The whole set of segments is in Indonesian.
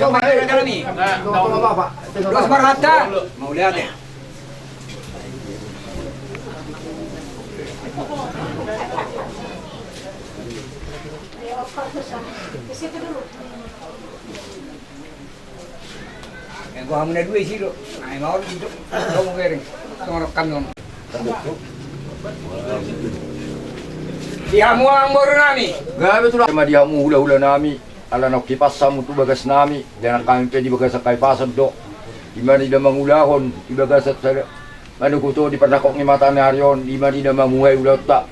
Sama kami. Dos marhata. Mau lihat ya? Gua hamil dua sih lo. Ay mau itu. Lo mau kering. Tengok kami. Dihamu ang baru nami. Gabi tu lah. Dihamu hula-hula nami. Ala nak kipas samu tu bagas nami. Dan kami pergi bagas sakai pasan dok. Di mana dia mengulahon. Di bagas saya. Mana kuto di pernakok ni mata narion. Di mana dia menguai ulat tak.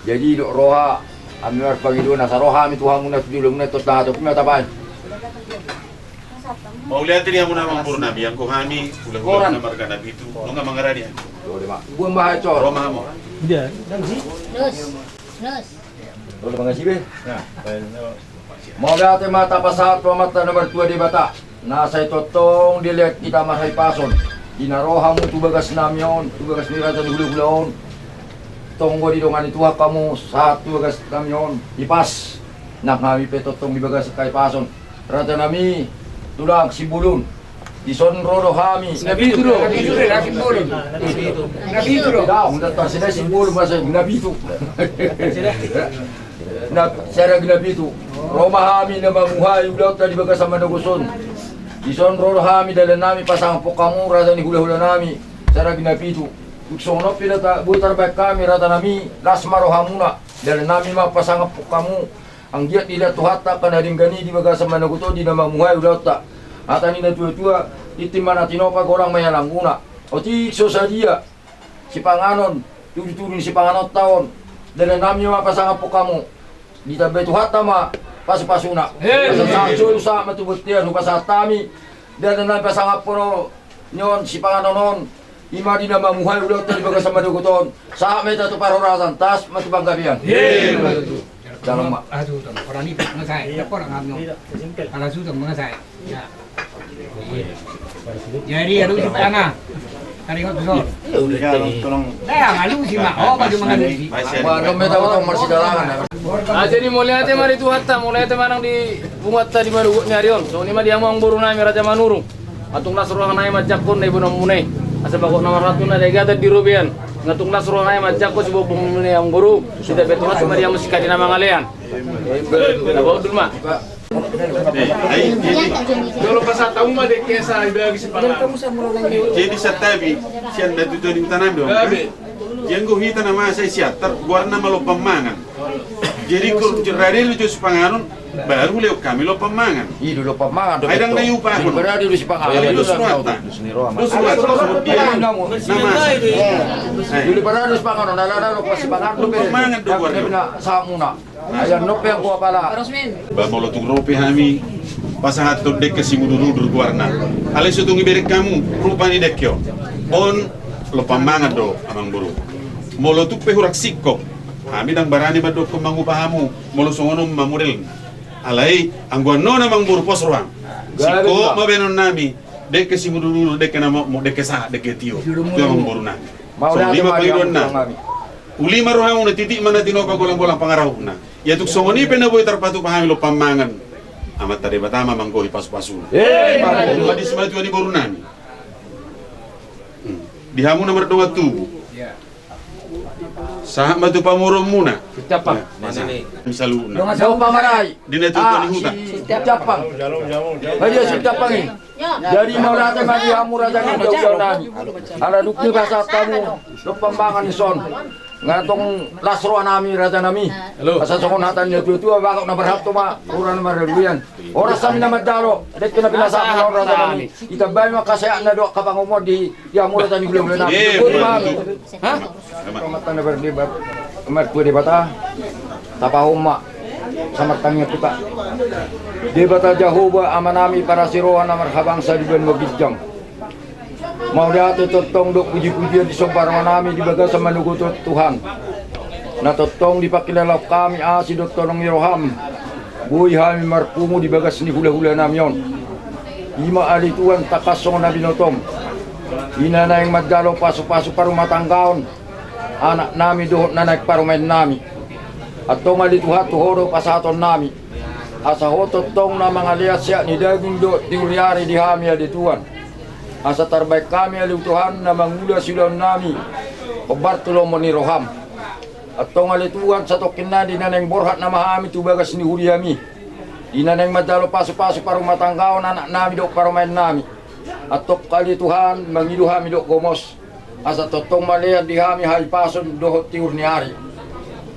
Jadi dok roha. Amir pangido nasa roha mi tuhan muna tulong na to tato. Kumata pa. Mau lihat ini yang nama purna yang kau kami ulah nama marga nabi itu, lo nggak mengerti ya? Bukan bahaya cor. Roma mau. Iya. Nus. Lo mengasih be. Mau lihat mata pasat mata nomor 2 di bata. Nasa totong dilihat kita masai pason. Dinaroha mu tu bagas namion, tu bagas nirata di hulu-hulaon. Tonggo di dongan itu kamu satu bagas namion ipas. Nak kami petotong di bagas kai pason. Rata nami tulang sibulun di sonrodo kami Nabi itu loh. Nabi itu boleh. Nabi itu loh. dah udah tak sedih sibulun masa nabi itu nah saya nabi itu Roma kami na mamuhay udah tadi bagas sama naguson di sonrodo kami dalam nami pasang pokamu rata ni hula-hula nami saya nabi itu uksono pilata butar baik kami rata nami lasmaro hamuna dalam nami mah pasang pokamu ang giat dila tuhata kana dinggani di bagas sama naguto di nama muhay udah tak atani na tua-tua itimana tinopa gorang mayalang una oti sosadia si panganon turun si panganon tahun dan nami ma pasang po kamu di tabe tuhata ma pasupasuna sa sa matubutian upasatami dan nami pasang po no nyon si panganon ima di nama muhay udah tak di bagas sama naguton sa meta tu parorasan tas matubanggabian dalam mak. Aduh, orang ni mengasai. Apa orang ngambil? Kalau sudah mengasai. Ya. Jadi aduh si Pana. Hari ini tu. Tolong. Dah ngalu si mak. Oh, baju mengalu si. Ano may tawag masih dalangan. Jadi mulai ate mari tu hatta mulai ate manang di bungat tadi maru nyarion. So ni mah dia mau buru na raja manurung. Atung nasruh na majak kon na ibon munay. Asa bakok nomor 1 na degada di Rubian. Ngatung nasruh na majak ko si bobong munay ang buru. Sida betul sama dia mesti kadi nama ngalean. Na bawa dulu mah. Kalau pasal tahu mah dek kesa ibagi sepanjang. Jadi setabi sian datu tu di tanam dong. Yang gue hita nama saya siater warna malo pemangan. Jadi kalau cerari lu jus panganon baru leo kami lo pemangan. Iya dulu pemangan. Aidang na yupa ko. Berada di Sipangan. Lu suruata. Lu suruata. Dia nama. Dulu berada di Sipangan. Nalala lo pas Sipangan lu pemangan do gua. Kena samuna. Ayan no pe ko pala. Ba molo tu rope hami. Pasangat to dek simududur warna. Ale sutungi berek kamu rupani dekyo. On lo pemangan do amang buru. Molo tu pe hurak sikko. Kami dang barani ba do ko mangupahamu. Molo songono mamurel. Alai angguan nona mang buru pos ruang. Siko mabenon nami dek simududur dek na mo dek sa dek tio. Tu mang buru na. So lima pairon na. Uli maruhang na titik mana tinopa golang-golang pangarau na. Ya tuk songoni pena boy terpatu pahami lo pamangan. Amat tadi batama manggohi pasu-pasu. Madi semati wani buru nami. Dihamu nomor 2 tu. Sahab batu pamurum muna. Capang. Misaluna. Dengan jauh pamarai. Dina tu ni hutan. Setiap capang. Aja setiap pangi. Jadi mau rata mandi hamu raja ni jauh nami. Ada dukni bahasa kamu. Lo pembangan son. Ngatong lasro nami raja nami. Asa sokon hatan ni tua bakok na berhap tu ma. Uran mareluyan. Orang sami na madalo. Dek kena binasa orang raja nami. Kita bay makasaya na do kapang umod di hamu raja ni belum nami. Hah? Mata na berdebat. Umar tu debata. Tapahuma. Samartangnya kita. Debata Jahoba amanami para sirohan amar habangsa di ben mabijang. Mau dati totong dok puji-pujian di sobar manami di bagas sama nugutot Tuhan. Na totong dipakilalaw kami asi dok tolong iroham. Buhay hami marpumu di bagas ni hula-hula namyon. Ima ali tuan takasong na binotom. Ina na yung madalo paso-paso parumatanggaon. Anak nami dohot na naik parumain nami. At tong ali tuhat tuhoro pasaton nami. asa hotot tong na mga liat siya ni daging do tiuliari di hami adi Tuhan. Asa terbaik kami adi Tuhan na mangula silang nami o Bartolomeo ni Roham. At tong ali Tuhan sa tokin na di naneng borhat na mahami tubagas ni Huriami. Di naneng madalo paso-paso para matanggaw na anak nami do para main nami. At tok kali Tuhan mangiduhami do gomos. Asa totong malian di hami hay pason dohot tiurniari.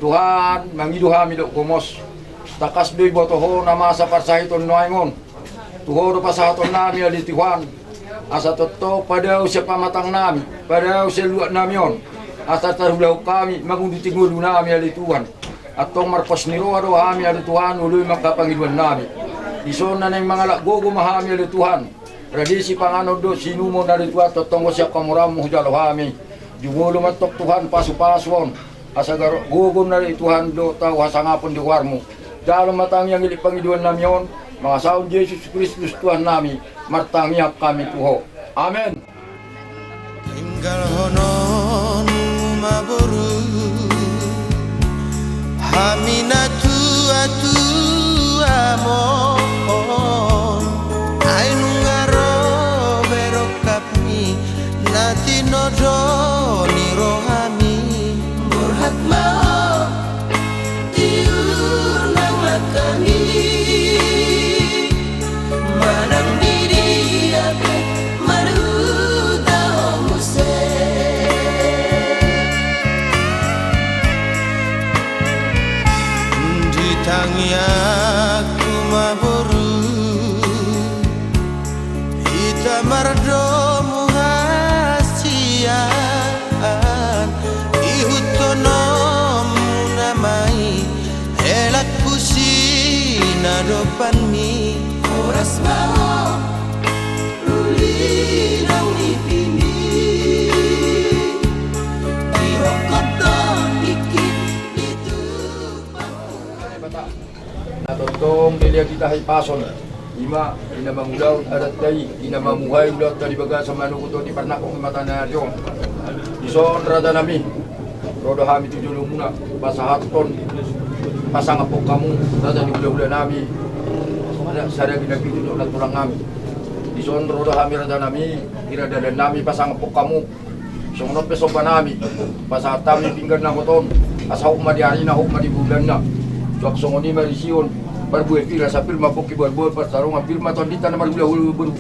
Tuhan mangiduhami do gomos. Takas doy botoho na masa parsahiton noingon. Tuhoro pasahaton nami ali Tuhan. Asa toto pada usia pamatang nami, pada usia luak namion. Asa tarulau kami mangunduti ngulu nami ali Tuhan. Atong markos niro ado hami ali Tuhan ului makapangiduan nami. Isona neng mangalak gogo mahami ali Tuhan. Tradisi pangano do sinumo dari Tuhan totong usia kamuramu jalo hami. Jumulu matok Tuhan pasu-pasuon. Asa gogo dari Tuhan do tahu hasangapon di warmu. Dalam matang yang ilik pangiduan namion, mga saon Yesus Kristus Tuhan nami, martangiak kami Tuho. Amen. Tinggal honon maboru, hamina atu amon, ainungaro berokapmi, nati nodo ni rohami, burhat mau. Kami manang diri ape maruda muse di tangi aku maboru ita mardomu hasian ihut konomu namai elak na depan mi oras mau uli nang ipini irokoton dikit itu Natotong dilihat kita hay pason. Ima ina mangulaw adat day ina mamuhay ulat tadi baga sa manukuto di parnakong mata na yon. Ison rada nami. Rodo hami tujulu muna pasahaton pasang po kamu rada di ulah-ulah nami. Sada ginagpitulo na tulang nami. Ison rodo hami rada nami irada dan nami pasang po kamu. Sunod peso pa nami pasahat kami pinggan na koton. Asa hukma di hari na hukma di bulan na. Suak songoni marisiyon barbuhe pila sa pirma po kibuan-buhan pasarong ang pirma ton dita na marulah-ulah baru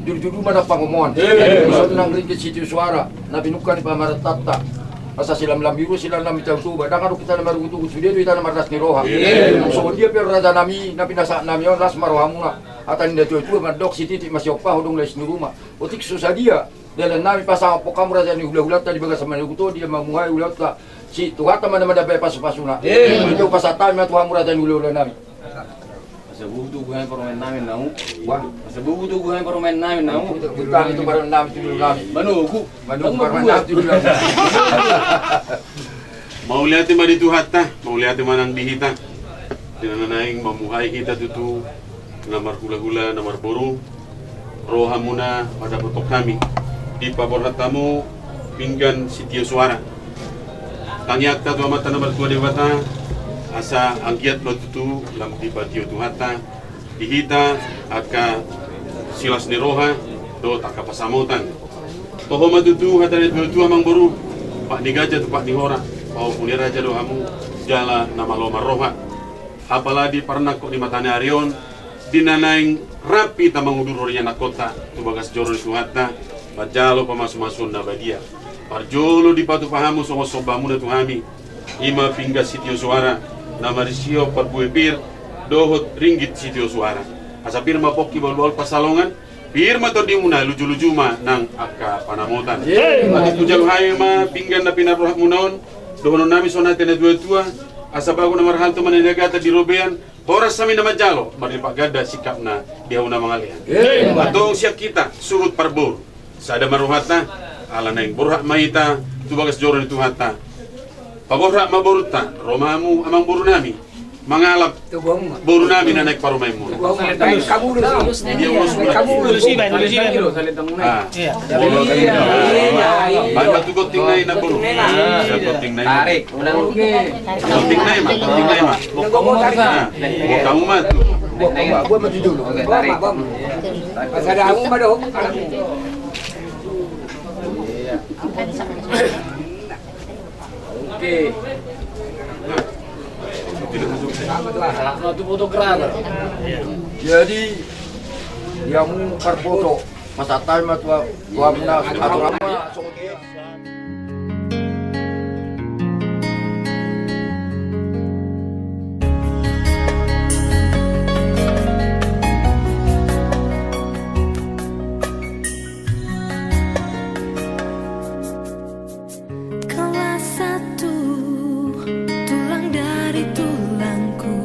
juru-juru mana pangumoan. Ison nang ringgit sitio suara na binukan ni pamaratata. Asa silam biru silam mitang tuba. Dangaro kita na marugutugut sudia kita na mardas ni roha. So dia per rada nami na pinasa nami on ras marohamuna. Atan dia tu madok sititi masyok pa hodong les ni rumah. Otik susadia. Dalam nami pasang po kamu rada ni hula-hula tadi baga sama maruguto dia mamuhay ulat ka. Si tuhata mana dapat pasu-pasuna. Itu pasatami tuhan rada ni hula-hula nami. Masa butuh gue permen namin nau. Wah, masa butuh gue permen namin nau. Bukan itu barang nami tu dulu nami. Manuku Permen nami tu dulu. Mau lihat di tuhata, mau lihat manang dihita. Dinanaing mamuhay kita tutu namar hula-hula, namar boru. Rohamuna pada potok kami. Di paborhat tamu pinggan sitio suara. Tangiak ta tua mata namar tua dewata. Asa angkiat lo tutu lam di batio tuhata dihita aka silas ni roha do taka pasamutan toho matutu hata ni tu amang boru pak ni gajah tu pak ni hora pau puni raja do hamu jala nama lo maroha apalagi pernah kok di matane arion dinanaing rapi tamang udurornya na kota tu bagas joro tuhata bajalo pamasu-masun na badia parjolo di patu pahamu songo sobamu na tuhami ima pingga sitio suara nama risio parbuhe pir dohot ringgit sitio suara asa pirma pokki bol pasalongan pirma to di muna luju-luju ma nang akka panamotan ati pujal haye ma pinggan na pinarroh munaon dohono nami sonate na tua asa bago na marhal to manenegata di robean horas sami na majalo mari pagada sikap na diaw na mangalian atong siya kita suhut parbor sada maruhata ala naing burha maita tubagas joro ni tuhata paborha maboruta romamu amang buru nami mangalap buru nami na naik parumay mo. Kamu ulus Baga tugot tingnay na buru. Tarik. Tingnay ma. Kamu ma. Gua mati dulu. Bom. Pas ada kamu pada anakmu. Oke. Nah, itu fotografer. Jadi yang foto masa time atau mina atau apa Kaulah satu tulang dari tulangku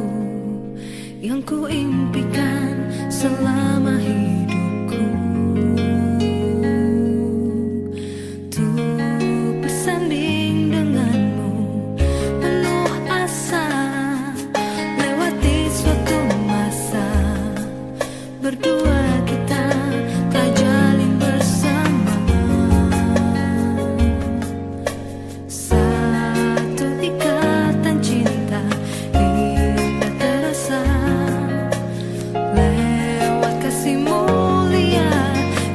yang ku impikan selama hidupku. Tuh bersanding denganmu penuh asa, lewati suatu masa berdua kita tak jalin bersama. Satu ikatan cinta indah terasa, lewat kasih mulia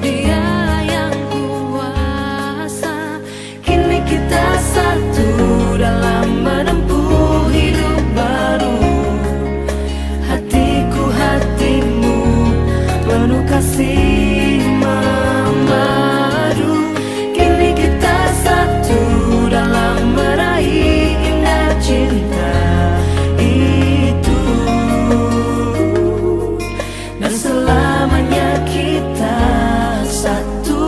Dia yang kuasa. Kini kita satu dalam menempuh hidup baru. Hatiku hatimu penuh kasih memadu. Kini kita satu dalam meraih indah cinta itu, dan selamanya kita satu.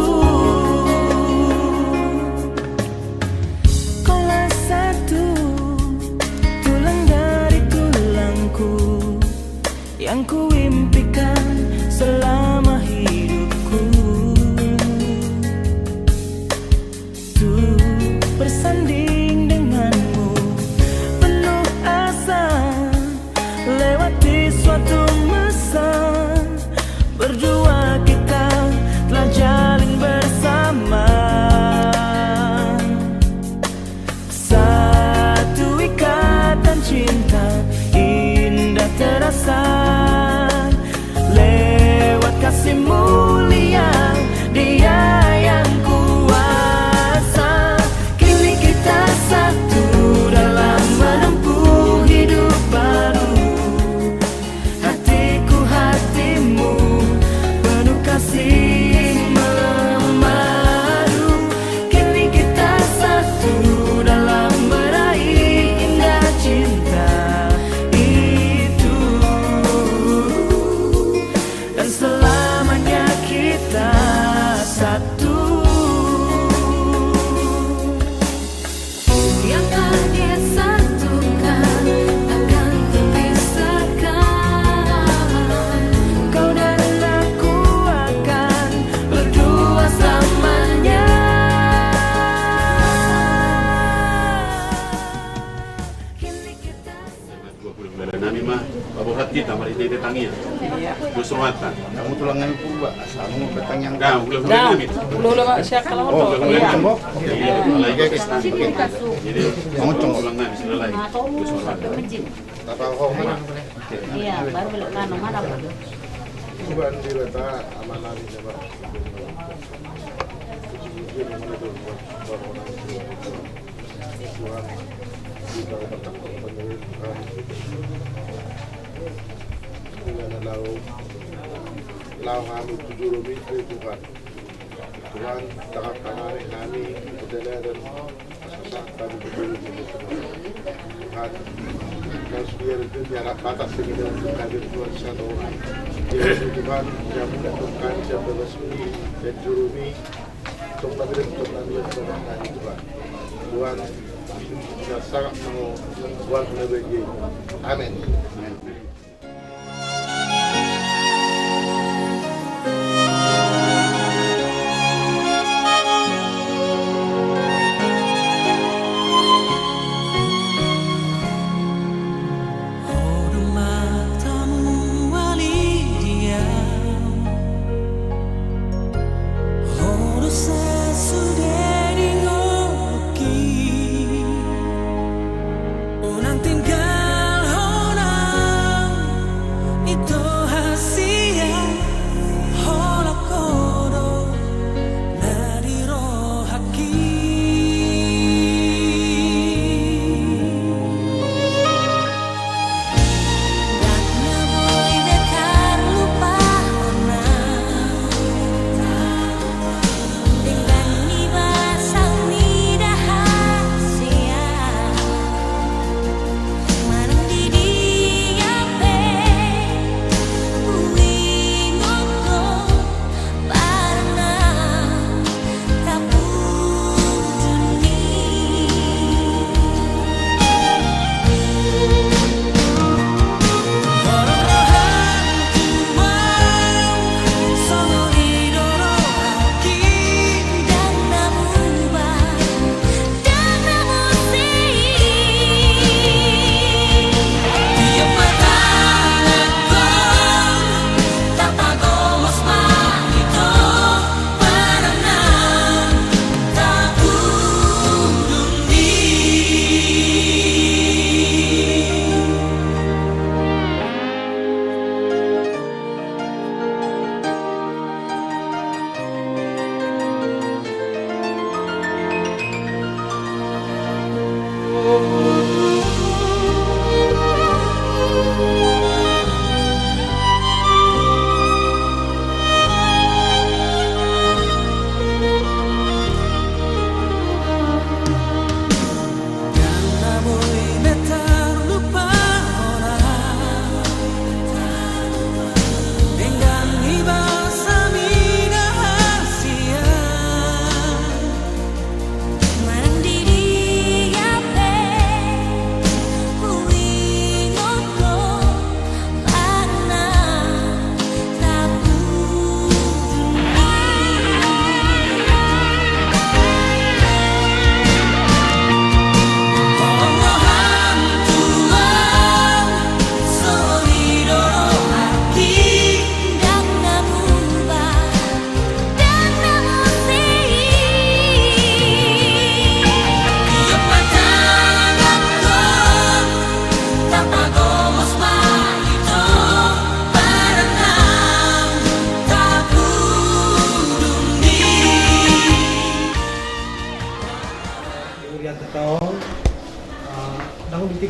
Kaulah satu tulang dari tulangku yang ku impikan selama hidupku. Tuh bersanding denganmu penuh asa, lewati suatu masa berdua kita telah jalin bersama. Satu ikatan cinta indah terasa, lewat kasih mulia Dia yang kuasa. Kini kita satu dalam menempuh hidup baru. Hatiku hatimu penuh kasih memadu. Kini kita satu dalam meraih indah cinta itu, dan selamanya kita satu. Yang telah Dia satukan takkan terpisahkan. Kau dan aku akan berdua selamanya. Kini kita 29 nami mah babuhat kita mari tete tangia. Dusruatan. Kamu tulangan ku ba asamu betang yang Dah, ulah nami. Siya ka lang oh ito. ulang cembok Iya, alay guys. Jadi kamu cembok ulang nami selesai. Dusruatan. tata ko mana Iya, baru belok kanan mana Pak? bukan di leta amanah di Jawa Lau kami tujuh lebih dari Tuhan. Tuhan takkan kami berjaya dan asasa kami berdiri di Tuhan. Tuhan kau biar itu biar batas dengan kami Tuhan satu. Biar Tuhan yang menentukan siapa resmi dan jurumi untuk nabi Tuhan. Tuhan kita sangat mau Tuhan menerbagi. Amin. Unang tinggal hona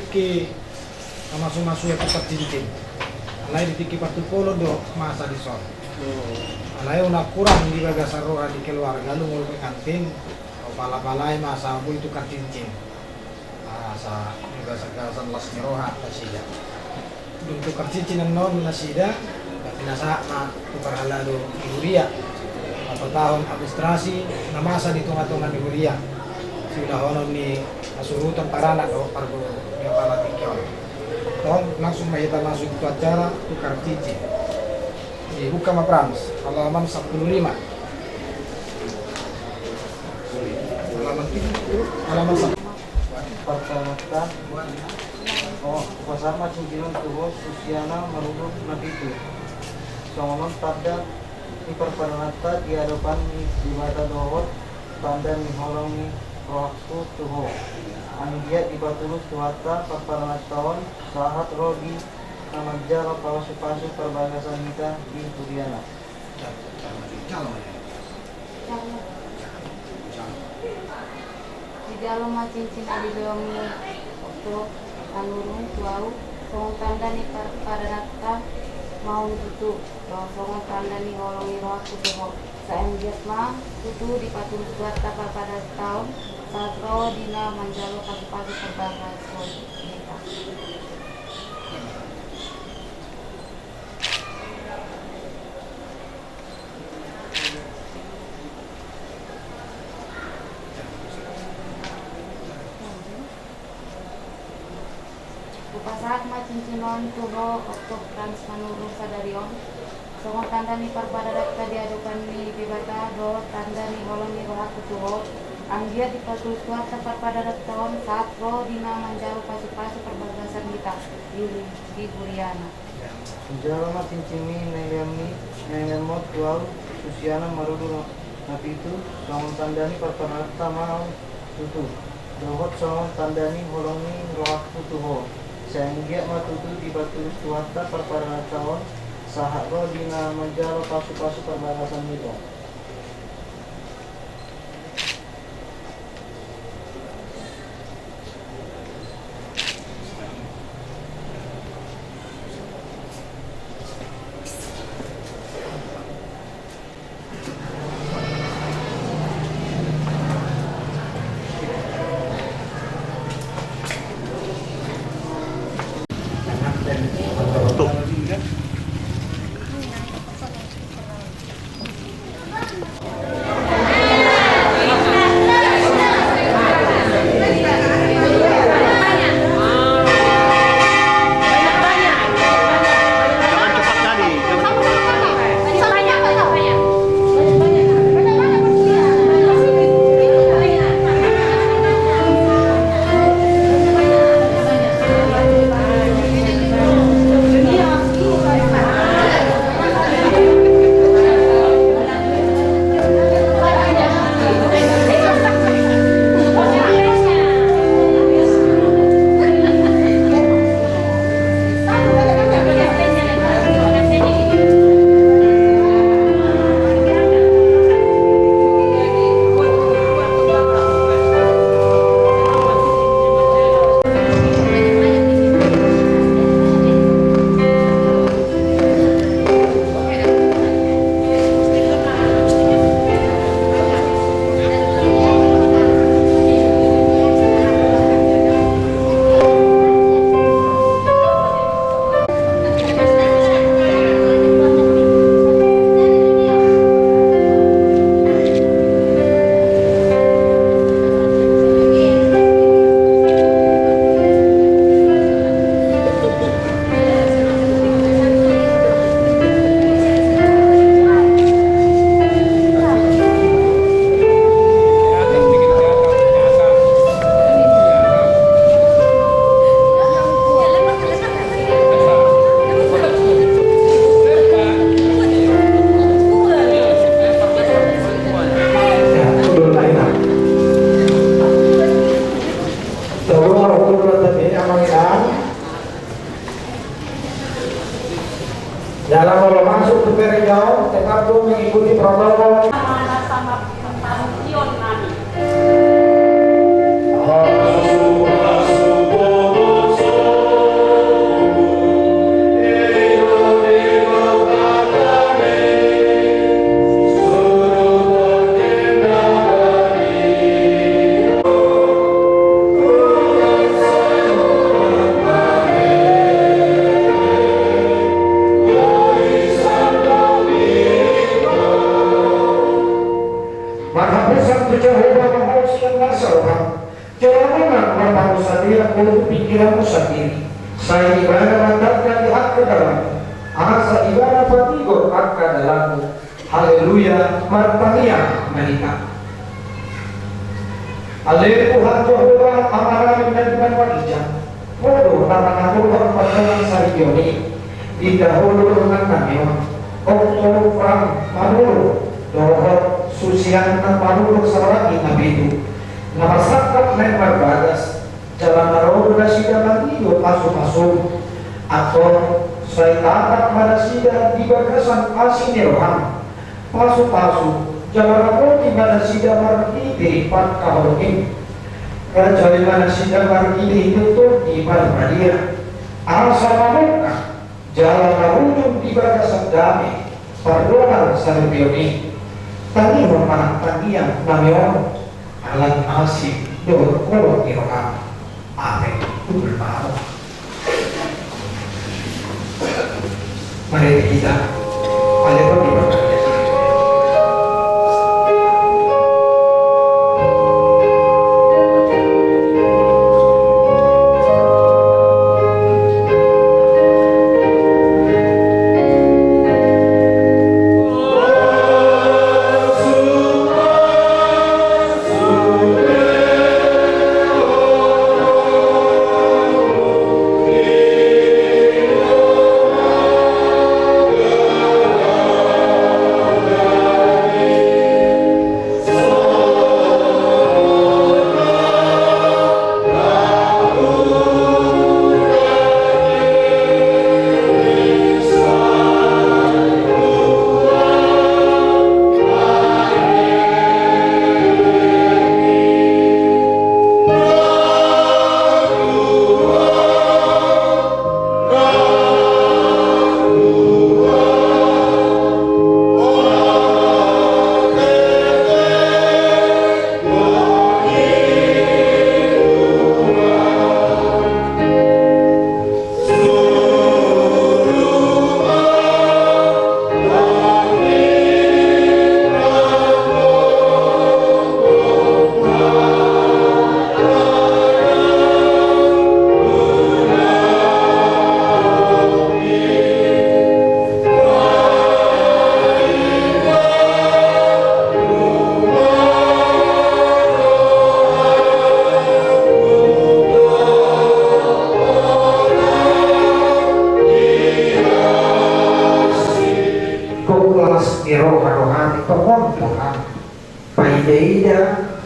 tiki masuk yang tempat cincin. Alai di tiki patu polo do masa di son. Alai una kurang di baga sarora di keluarga lu ngul kantin. Pala-palai masa bu itu kan cincin. Sa juga sagasan las nyeroha kasida. Untuk cincin non nasida nasa na tukar halado Huria. Atau tahun administrasi na masa di tunga-tunga di Huria. Sudah honon ni nasurutan parana do pargo dia pala tikyon. Tahun langsung mahita masuk itu acara tukar cincin. Di Hukama Prams, halaman 15. Halaman 1. Pertama, pasama cincinan tubuh Susiana meruduk nabitu. Songonon tabda diperparanata di hadapan di mata dohot tanda niholongi rohku tuho. Anggiat dibatulus tuata perparanatawan sahat rodi namajala pasu-pasu perbagasan kita di Turiana. Di dalam cincin adi beongi waktu anurung tuau song tanda ni pada nakta mau tutu song tanda ni holongi roh kutuho sayang jetma tutu di patung buat tapar pada tahun satro dina manjalo pagi-pagi terbangkan kita. Pasak ma cincinon tuho okto trans manurung sadarion songo tanda ni parpadarakta diadukan ni bibata do tanda ni holong ni rohaku tuho anggia dipatul suata parpadaraktaon saat ro dina manjaru pasu-pasu perbagasan kita di Buriana. Jalo ma cincimi nayami nayamot tuau Susiana marudu napitu songo tanda ni parpadarakta mau tutu dohot songo tanda ni holong ni rohaku tuho sehingga matutu di batu tuata perparangan tahun sahak ro dina manjalo pasu-pasu perbagasan itu. Dalam kalau masuk ke Perigao, tetap mengikuti protokol. Asu, asu, bodo, saya untuk pikiranmu sendiri. Saya ibadah mantapkan di hak ke dalam. Asa ibadah patigo hak ke dalammu. Haleluya, martania menikah. Aleluya, Jehovah, amaramin dan wanita. Bodoh, nama-nama pandangan sarioni. Di dahulu dengan kami. Okto, Frank, Manulu, Dohot, Susian, dan Manulu saraki nabi itu. Namasakap na marbagas. Jalan narodo na sida matiyo pasok-pasok. Atau saya tatak mana sida di bagasan asin niroham. Pasok-pasok. Jalan narodo di mana sida markiti pat kaholokin. Kaya mana sida markiti itu di Barbadia. Asa mamuka. Jalan narodo di bagasan dami. Perdoa sa Rubioni. Tani hormat tangiang namion. Alang asik doon ko niroham. Amin. Bermaaf. Mari kita alipun diberkati.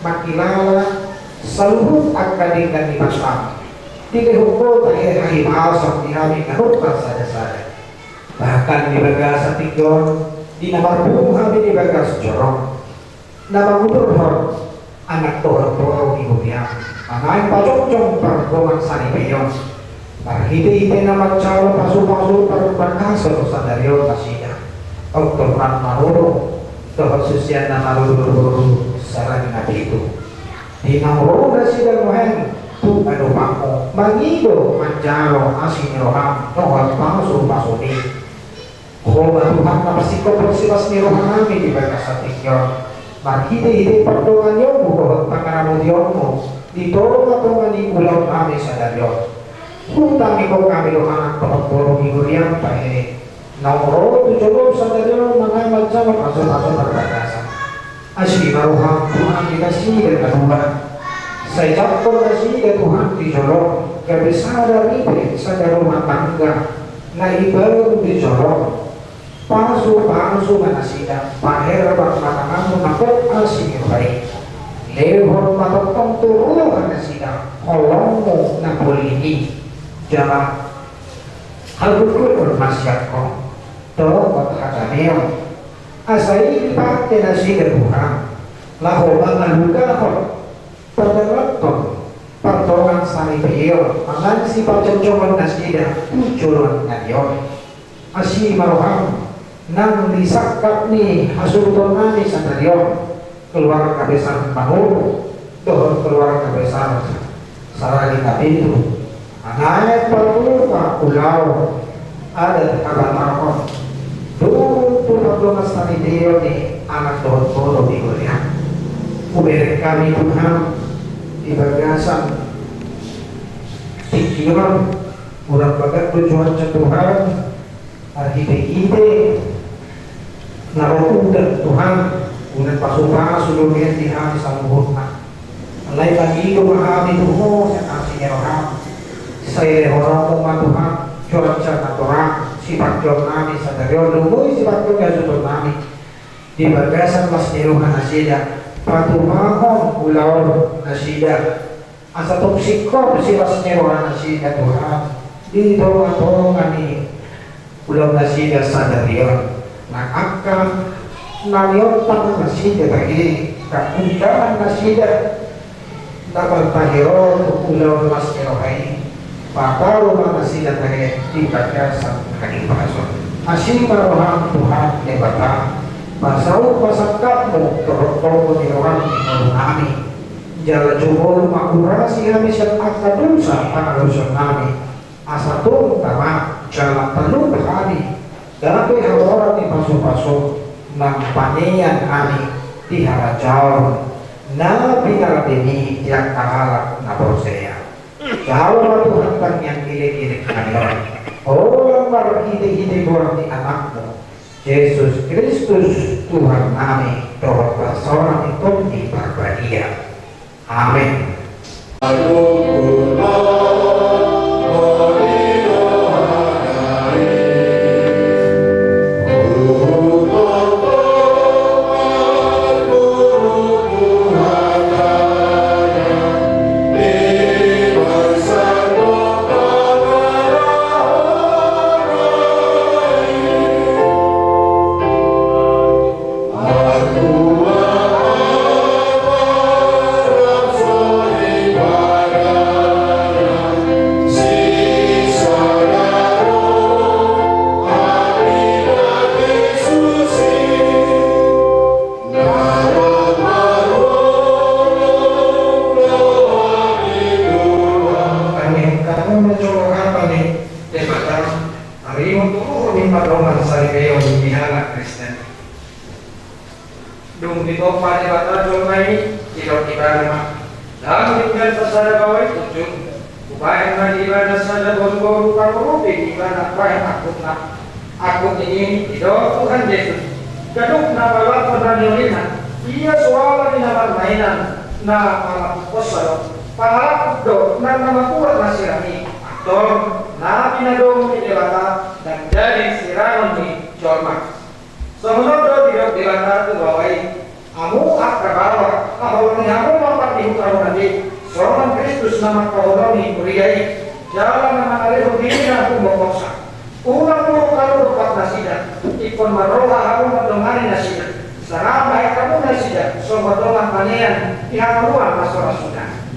Makilala seluruh akademik dan dimasang dihukum terakhir hari mausam di hari kahutkan saja-saja bahkan di bagas tigon di nomor puluh hari di bagas jorong nama gubernur anak tohor di dunia mangain pacong pergolongan sari peyon parhite nama calon pasu-pasu perkasa sadarion tasida oktoran maruro tohor susian nama lulu sarang nabi itu di namro nasida mohen tu ado mako mangido manjaro asin roham nohal pasu pasuni Koba Tuhan napasiko persiwas ni roham namin di bagas satikyo marhide-hide perdongan yomu kohot pangaramo diyomu ditolong ato ni ulang kami sa dalyo hutang iko kami lo anak tohot-tolong iguriang pahe namro tu jolong sa dalyo mga magsama paso-paso berbagasan asli maruham Tuhan dikasih dan kanuban saya jatuh kasih dan Tuhan dijolong kebesaran ibe sadar rumah tangga na ibaru dijolong pasu manasida paher bakmatangamu nakot asing baik lehor matotong turu manasida kolongmu na polini jama halukul masyarakat tokot hagameo asai dipakai nasi Tuhan laho mangalugahon perdereton pertolongan sari beliau mangan si pacocokan nasida tujuan ngadion asli maroham nang disakap ni hasulton nani sanarion keluar kabesar panulu dohon keluar kabesar sarali kapitu anayat perluka pulau ada kabar markon dulu pertolongan sari beliau ni anak dohon polo di Korea uberi kami Tuhan di bagasan pikiran kurang bagat tujuan Tuhan ide-ide narokudan Tuhan udah pasukan seluruhnya dihami saluhurna lain lagi memahami Tuhan yang kasihnya orang saya orang umat Tuhan cuaca natural sifat nami sadarion lumui sifat sudah nami di bagasan mas niruhan nasida patumahon ulau nasida asa toksikor sifat niruhan nasida Tuhan di doa-doa ini ulau nasida sadarion nah akan nalion pang nasida lagi keundangan nasida dapat tahiro ulau mas niruhan Pakaro mga sila tayo di pagkasang kanyang pason. Asin marohang Tuhan ni Bata, masaw pasagkat mo, torok mo nirohan ni nami. Jala jumol makurasi kami sa akadun sa pangalusan nami. Asatong tama, jala talong kami. Darapoy hawaran ni paso-paso ng paniyan kami di harajaw na pinarapini yang kahalak na proseya. Kalau Tuhan kan yang kilik-kilik kalian orang berhide-hide buat di anakmu Yesus Kristus Tuhan kami doa seorang itu di Barbadia. Amin. Dung dito pa ni bata jomai tidak ibadah dan tinggal pasada bawai tujuh upayan mandi ibadah sada boru-boru kamu ibadah apa aku ini tidak Tuhan Yesus kadung nabalat penanyolina ia soal di nama mainan na malam kosalo pahalap do na nama kuat nasirani aktor na pinadong di dewata dan jadi siranon di jorma semoga tidak dilantar ke bawah amu akabawa kahulani amu mampat di hutang nanti seorang Kristus nama kahulani beriai jalan nama alih begini aku bokoksa ulang puluh kalau berpat nasida ikon maroha aku mendomani nasida sarang baik kamu nasida sobat doang panian pihak luar masalah sudah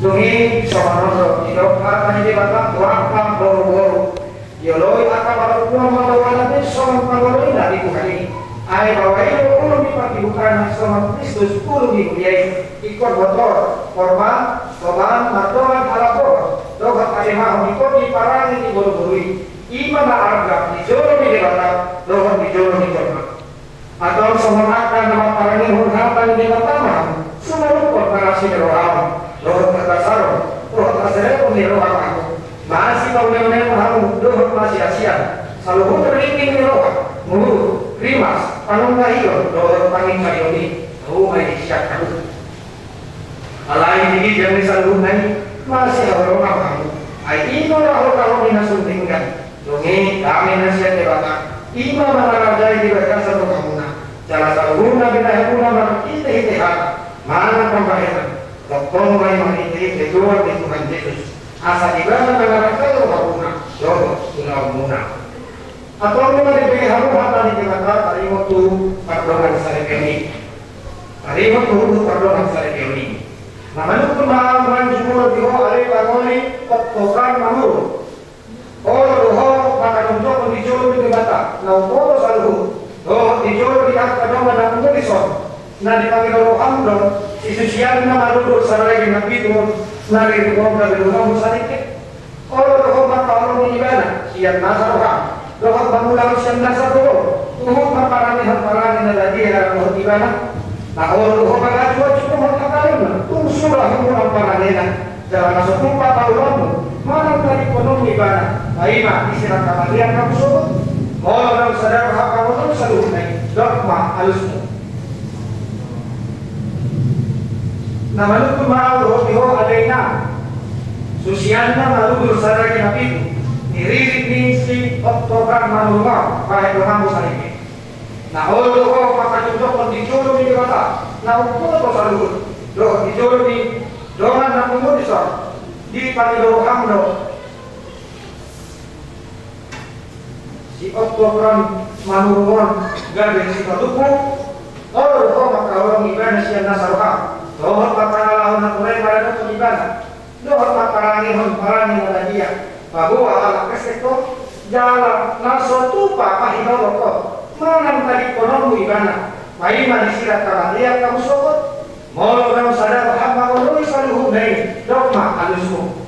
dungi sobat rondo hidup katanya di batang tuang boro-boro yoloi akabawa kuah madawana di sobat kahulani dari bukan ini ay bawai ulung dipakibukan sama Kristus ulung dimuliai ikut botol korban korban martoman halapor dogat alimah ikut diparangi diburu-burui iman arga dijolo di dewata dogat dijolo di jorma atau semenakkan nama parangi hurhatan di pertama seluruh korporasi roham dogat kertasaro dogat asere pun di roham masih tahu-tahu harum dogat masih asia selalu terlingking di roham mulu rimas panungkahiyo doon pangingkayoni umay siya kalu alay digi jami salunay masih harong kamu ay ino raho kamu minasuntingkan dungi kami na siya debata ima manarajay di bagasa to kamuna jala saluna binahuna makita-itihan mana pambahiran dokong may maniti keluar di Tuhan Yesus asa ibana manarajay to kamuna doon unaw muna atau kita diberi haruhatan di kata tarimo tu pardongan sarikeni tarimo tu pardongan sarikeni namanya pemahaman jumur diho ale pangoli pokokan mamur roho maka untuk dijolo di bata na upo salu dijolo di akta doma na pungulison na dipanggil roho amdon isusian na malulur sarai na pitur na rinong na binunong sarikeni roho maka di ibana siyan nasa roham doa bangunan siang nasa dulu, umum parani na lagi yang mau di mana? Nah, orang doa bangun cukup cukup makanan, tungsulah umum parani na Jalan masuk lupa tahu kamu. Mana tadi penuh ibadah. Aima istirahat kamalian kamu sobat. Kalau dalam sadar hak kamu tuh selalu naik. Dogma alusmu. Nama lu kemau roh diho adaina. Susiana lalu berusaha kita itu. Diri misi Oktober manulma baik kamu salib. Nah, oh, maka juga dijuru di kota. Nah, ukur kau selalu. Doh dijuru di dohan dan umur di sana. Di panidoh hamdo. Si Oktober manulma gade si kaduku. Oh, maka orang ibadah sian nasaruha. Doh maka lawan mulai pada doh ibadah. Doh maka langihon parani pada dia. Bahwa ala kesekto jalan naso tupa pahinoroko. Manang tadi konomu ibana, maima disirat kalah lihat kamu sobat, mau kamu sadar hamba konoi saluhu nei dogma alusmu.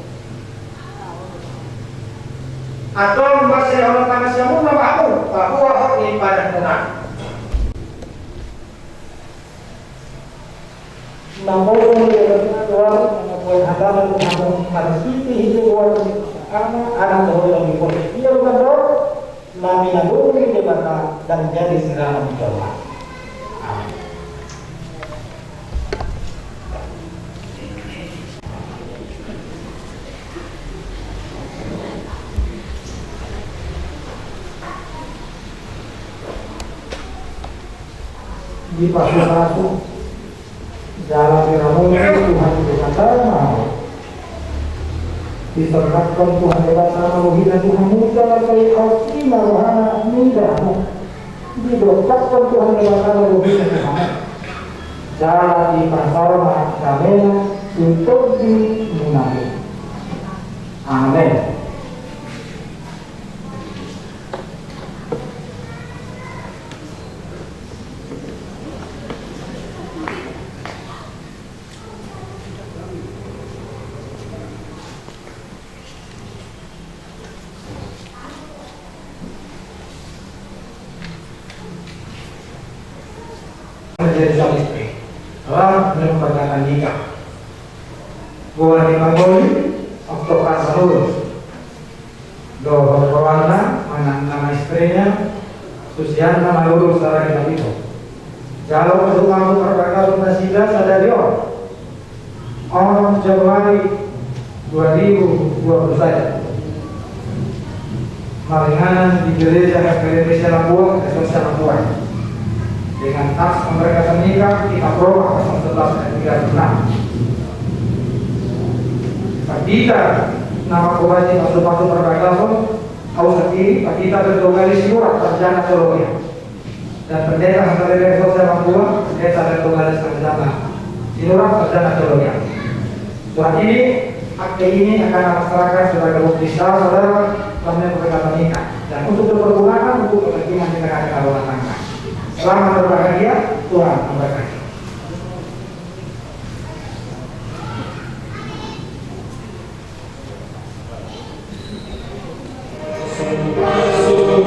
Atau masih orang tangan siamu nama aku, bahwa hak ini pada punah. Namun dia keluar membuat hadapan kamu harus itu anak yang diposisi dia bukan doa. Nami naburi di mata dan jadi segala mencoba. Amin. Di pasu-pasu jalan diramunya Tuhan berkata mau diserahkan Tuhan lewat nama wahina Tuhan muda kaya kau terima wahana muda didokatkan Tuhan lewat nama wahina Tuhan jalan di pasarma kamena untuk dimunami. Amin. Menjadi suami istri telah menyempurnakan nikah. Buah di Magoli, Oktober Salur, Dohor Kawana, anak nama istrinya, Susiana Maluru secara kita itu. Kalau untuk kamu terbatas Nasida Sadario, orang Januari 2020 Maringanan di gereja Indonesia Labuan, Indonesia Labuan. Dengan tas mereka menikah kita proma 11 dan 36. Padita nama kubati masuk-masuk perbaikason kau sendiri Padita berdogali siurat sarjana teologi dan pendeta Santander Sosial Mampuan pendeta berdogali sarjana siurat sarjana teologi. Surat ini akte ini akan masyarakat sebagai bukti sah saudara dalam mereka menikah dan untuk dipergunakan untuk kepentingan negara rumah tangga. Selamat berbahagia, Tuhan memberkati. Tuhan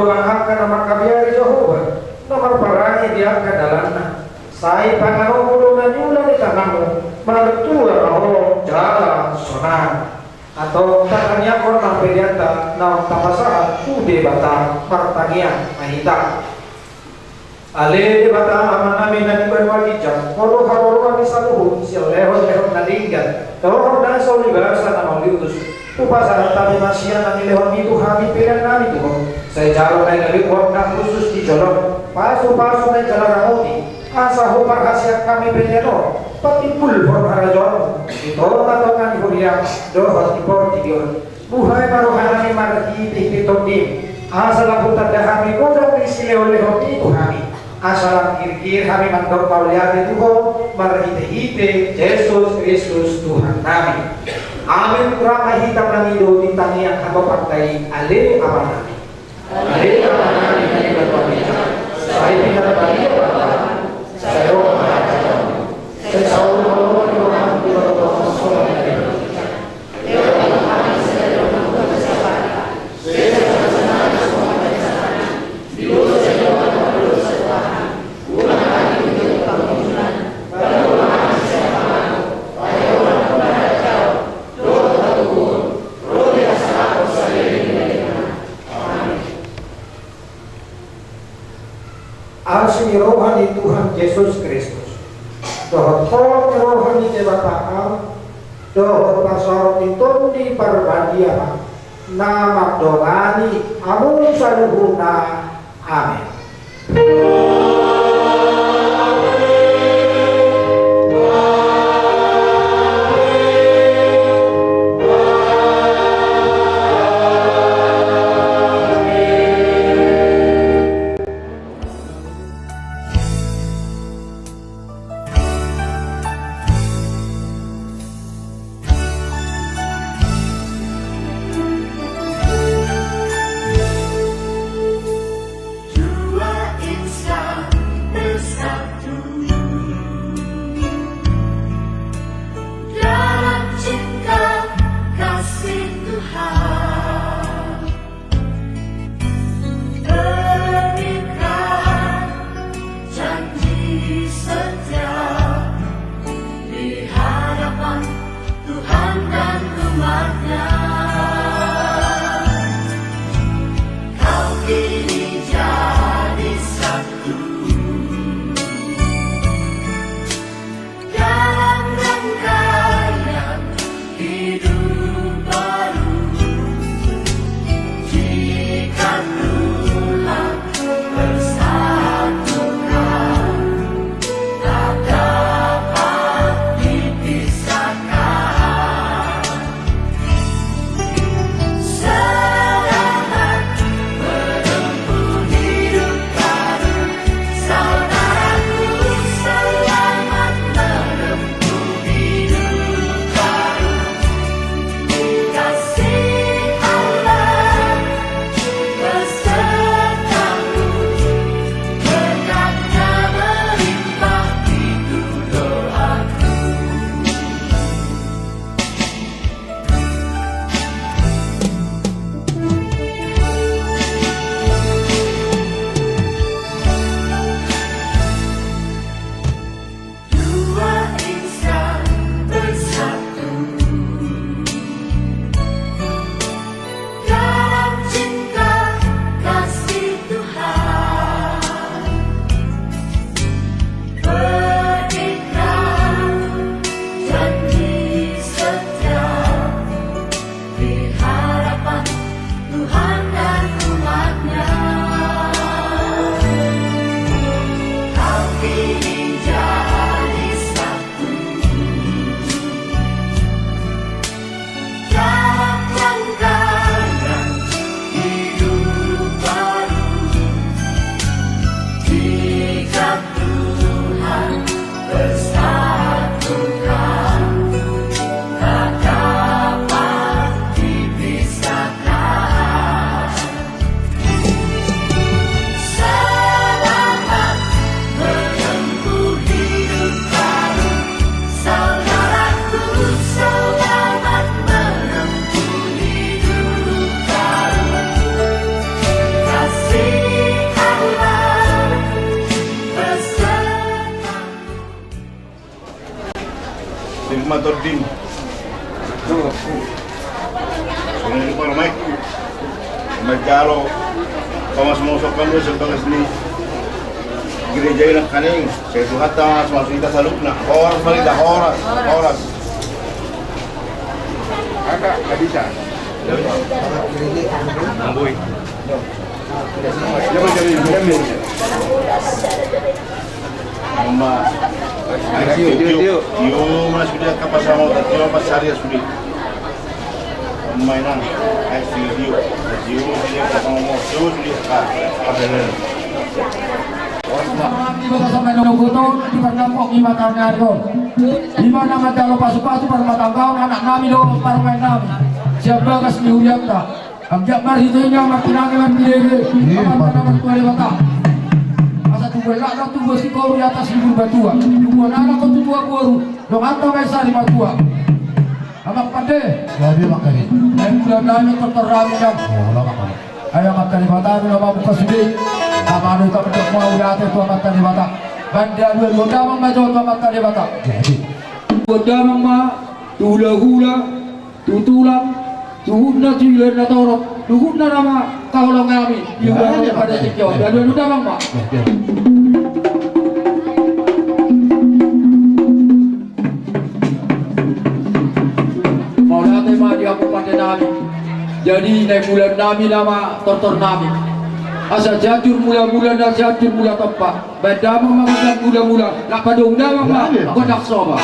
doa akan nama kabiari Jehovah nomor perangi dia ke dalamnya saya pangaruh bulan nyula di tanahmu mertua roh jalan sonang atau tangannya korang beriata naon tapasahan ude bata pertanian mahita ale de bata amanami nani berwajib kodo haroro bisa luhur silehon nadinggan toh dan sauli bahasa nama liutus upasaran tami masya nani lehon itu kami pelan nami tuh saya jaro naik dari warna khusus di jolong pasu-pasu naik jalan ramoti asa hopar hasil kami penyeno pati pul hormara jolong itu atau kan huriang doh tipor tidion buhay maruhanani marti tipitondim asa laputan dahami kodang disile oleh hoti itu kami asa kir-kir kami mandok kaulian itu marhite-hite Yesus Kristus Tuhan kami amin kurang hitam nang ido di tangian atau pantai ale amanami ale amanami kami berpamita saya tidak bagi apa saya roh saya tahu bahwa Tuhan asli rohani Tuhan Yesus Kristus dohot rohani Bapa dohot pasor itu di perbandian nama dongani amun saluhuna amin. Hikmatuddin. Ini ko Mike. Nagkalo pamasmusok kami sa bagas ni gereja ini kaning. Saya tuh hatta masuk kita salupna. Oras malita oras. Agak nggak bisa. Amboi. Mama. Yo mas sudah kapas sama tadi pas hari sudah. Mainan video dia ngomong sudah padahal di bawah sampai nungguto di perkampung di mata ngargon di mana mata lo pasu-pasu pada mata kau anak kami lo para main kami siapa kas diuyakta amjak mari hitonya makinangan bidege apa-apa tuale bata asa tu belak na tu bosi kau di atas libur batua tu anak kau tu tua guru dong atau kaisa di batua amak pade jadi makani bulan terterami jam ayo makan di mata ni nama buka sudi sama anu tak betul mau ya tu makan di mata banda dua damang majo tu makan di mata dua damang ma hula tutulang tuhuna ciler na torok tuhuna nama kaulang kami juga pada cikyo dan dua damang ma tema di kabupaten nami jadi naik bulan nami nama tortor nami asa jajur mula-mula dan jajur mula tempat beda mengamalkan mula-mula nak pada undang apa kodak soba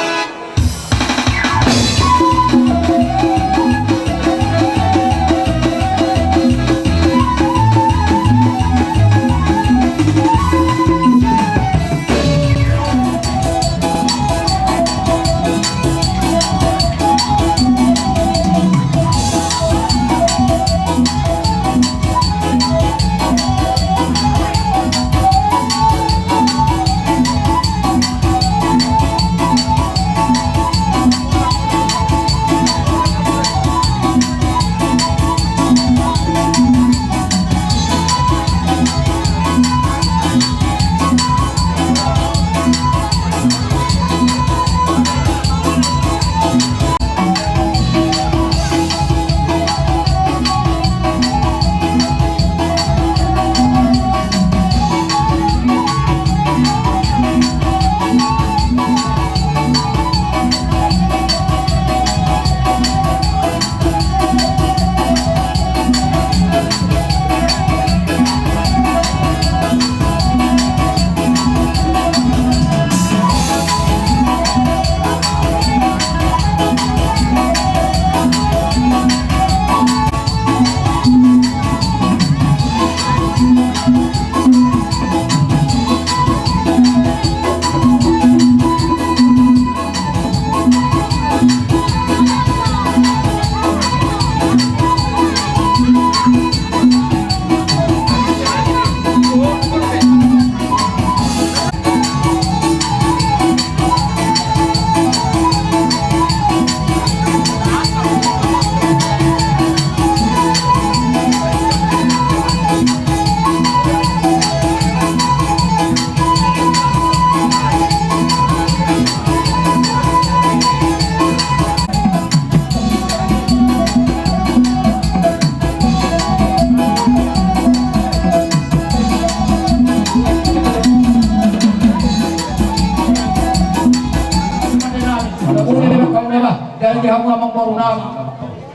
dari hamam baru nami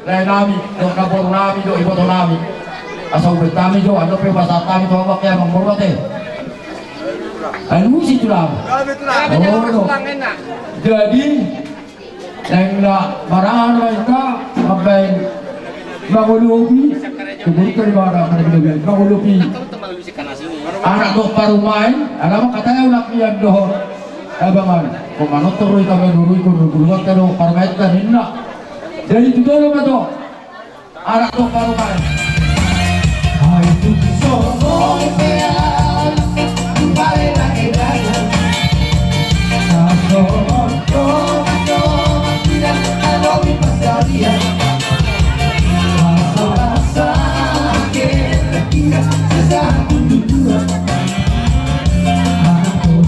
lain nami dok na baru nami do ibu nami asal bertami do ando pe bahasa kami to apa kayak mengbaru teh anu si tulang jadi yang nak barangan mereka ngapain mangulupi kebutuhan di mana mereka mangulupi anak dok baru main anak katanya ulah kian doh abangan komano turun kami dulu ikut duluan kalau parmait kan inna jadi itu dulu betul anak tuh baru main hai tu somoy peal balik lagi dagang nasoon to tidak ada di pasarian masa sakit tidak sesat dua aku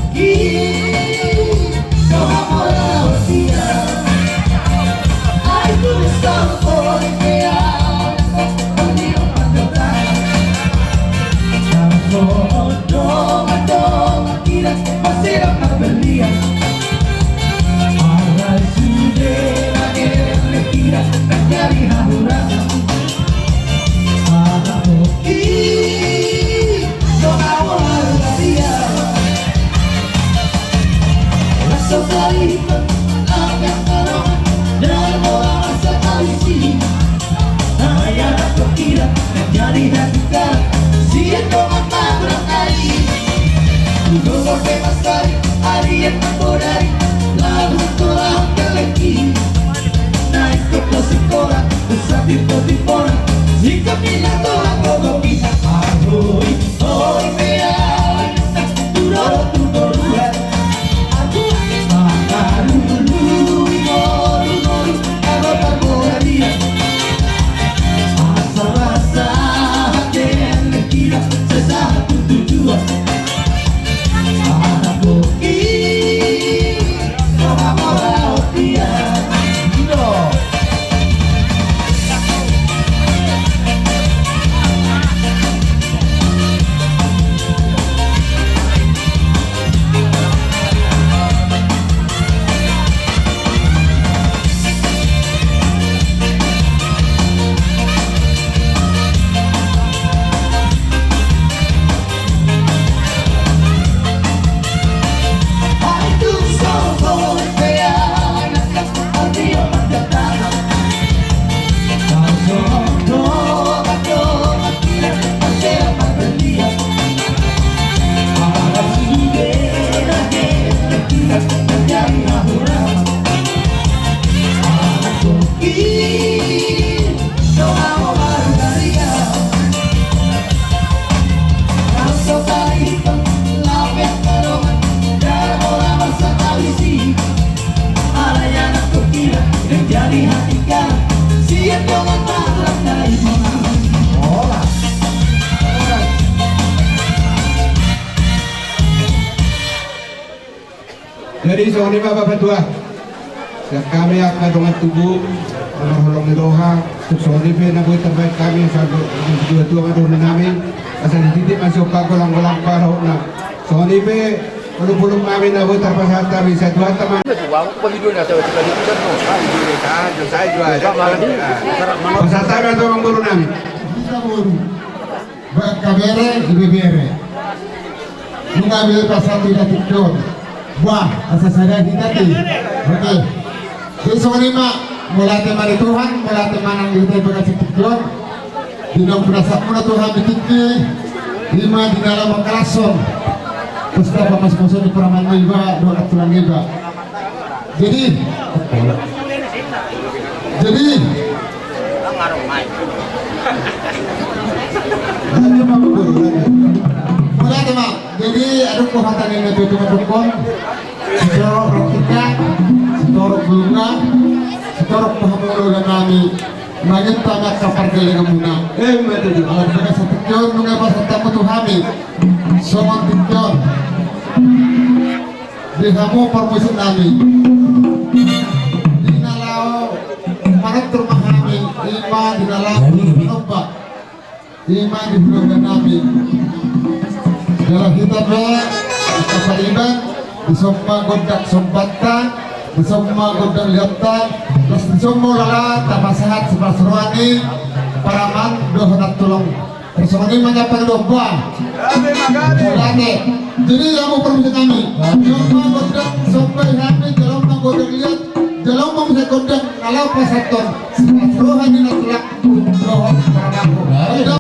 Jadi soalnya Bapak Tua, yang kami akan dengan tubuh menolong di doha, soalnya pernah buat terbaik kami sampai dua tua madun namin, asal titik masuk ke kolam-kolam parau na. Soalnya puluh-puluh kami na buat terpasat kami saya tuan teman. Saya jual. Pasal kami tu orang guru namin. Kita guru, bakabere, ibebere. Mengambil pasal tidak tikun. Wah, asa sadar kita ti. Oke. Besok ini mak mulai temani Tuhan, mulai temanang kita berkasih Tuhan. Dinam perasaan mula Tuhan bikinnya lima di dalam kelason. Terus apa mas-masuk di peraman iba, doa tulang iba. Jadi mulai teman. Jadi ada kehatan yang itu teman-teman. Setorok praktika, setorok bunga, setorok pahamulugan kami. Magin tamat kapar galing muna. Betul. Kalau kita setikyon nunga basa tamu tu kami. Somong tikyon. Di kamu permusim kami. Di nalau manut rumah kami. Ima di nalau nomba. Ima di hulugan kami. Dalam kitabnya kapaliban di semua godak sompatan, di semua godak liatan, terus di semua lala tambah sehat seperti paraman dohonat tulung. Persoalan menyapa domba. Jadi yang mau permisi kami, semua godak sampai kami dalam godak liat, dalam mau godak kalau pasaton seperti rohani natulak dohon paraman.